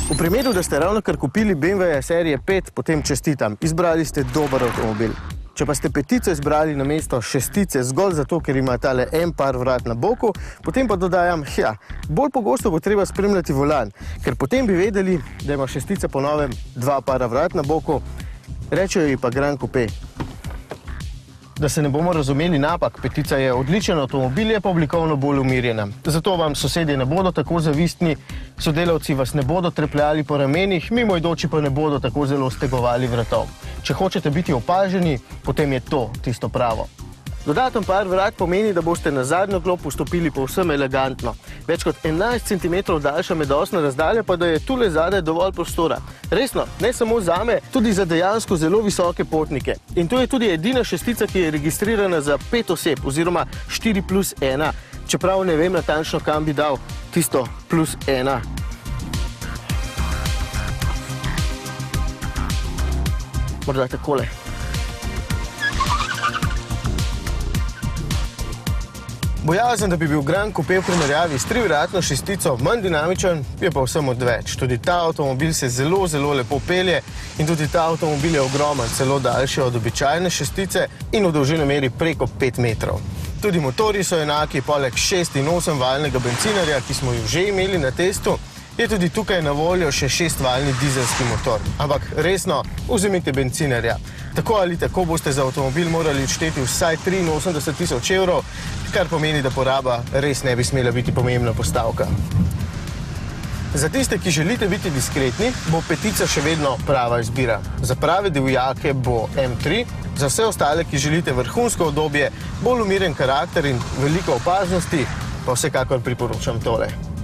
V primeru, da ste ravnokar kupili BMW serije 5, potem čestitam, izbrali ste dober avtomobil. Če pa ste petico izbrali namesto šestice zgolj zato, ker ima tale en par vrat na boku, potem pa dodajam, bolj pogosto bo treba spremljati volan, ker potem bi vedeli, da ima šestica po novem 2 para vrat na boku, rečejo ji pa Grand Coupe. Da se ne bomo razumeli napak, petica je odličen avtomobil, je pa oblikovno bolj umirjena. Zato vam sosedje ne bodo tako zavistni, sodelavci vas ne bodo trepljali po ramenih, mimoidoči pa ne bodo tako zelo stegovali vratov. Če hočete biti opaženi, potem je to tisto pravo. Dodaten par vrat pomeni, da boste na zadnjo klop vstopili povsem elegantno. Več kot 11 cm daljša medosna razdalja, pa da je tule zadaj dovolj prostora. Resno, ne samo zame, tudi za dejansko zelo visoke potnike. In to je tudi edina šestica, ki je registrirana za 5 oseb, oziroma 4+1, čeprav ne vem natančno, kam bi dal tisto +1. Morda takole. Bojazen, da bi bil Grand Coupe v primerjavi s 3-vratno šestico manj dinamičen, je pa vsem odveč. Tudi ta avtomobil se zelo, zelo lepo pelje in tudi ta avtomobil je ogromen, celo daljši od običajne šestice in v dolžino meri preko 5 metrov. Tudi motorji so enaki, poleg 6- in 8-valjnega bencinarja, ki smo ju že imeli na testu, je tudi tukaj na voljo še 6-valjni dizelski motor. Ampak resno, vzemite bencinarja. Tako ali tako boste za avtomobil morali odšteti vsaj 83 000 evrov, kar pomeni, da poraba res ne bi smela biti pomembna postavka. Za tiste, ki želite biti diskretni, bo petica še vedno prava izbira. Za prave divjake bo M3, za vse ostale, ki želite vrhunsko udobje, bolj umiren karakter in veliko opaznosti, pa vsekakor priporočam tole.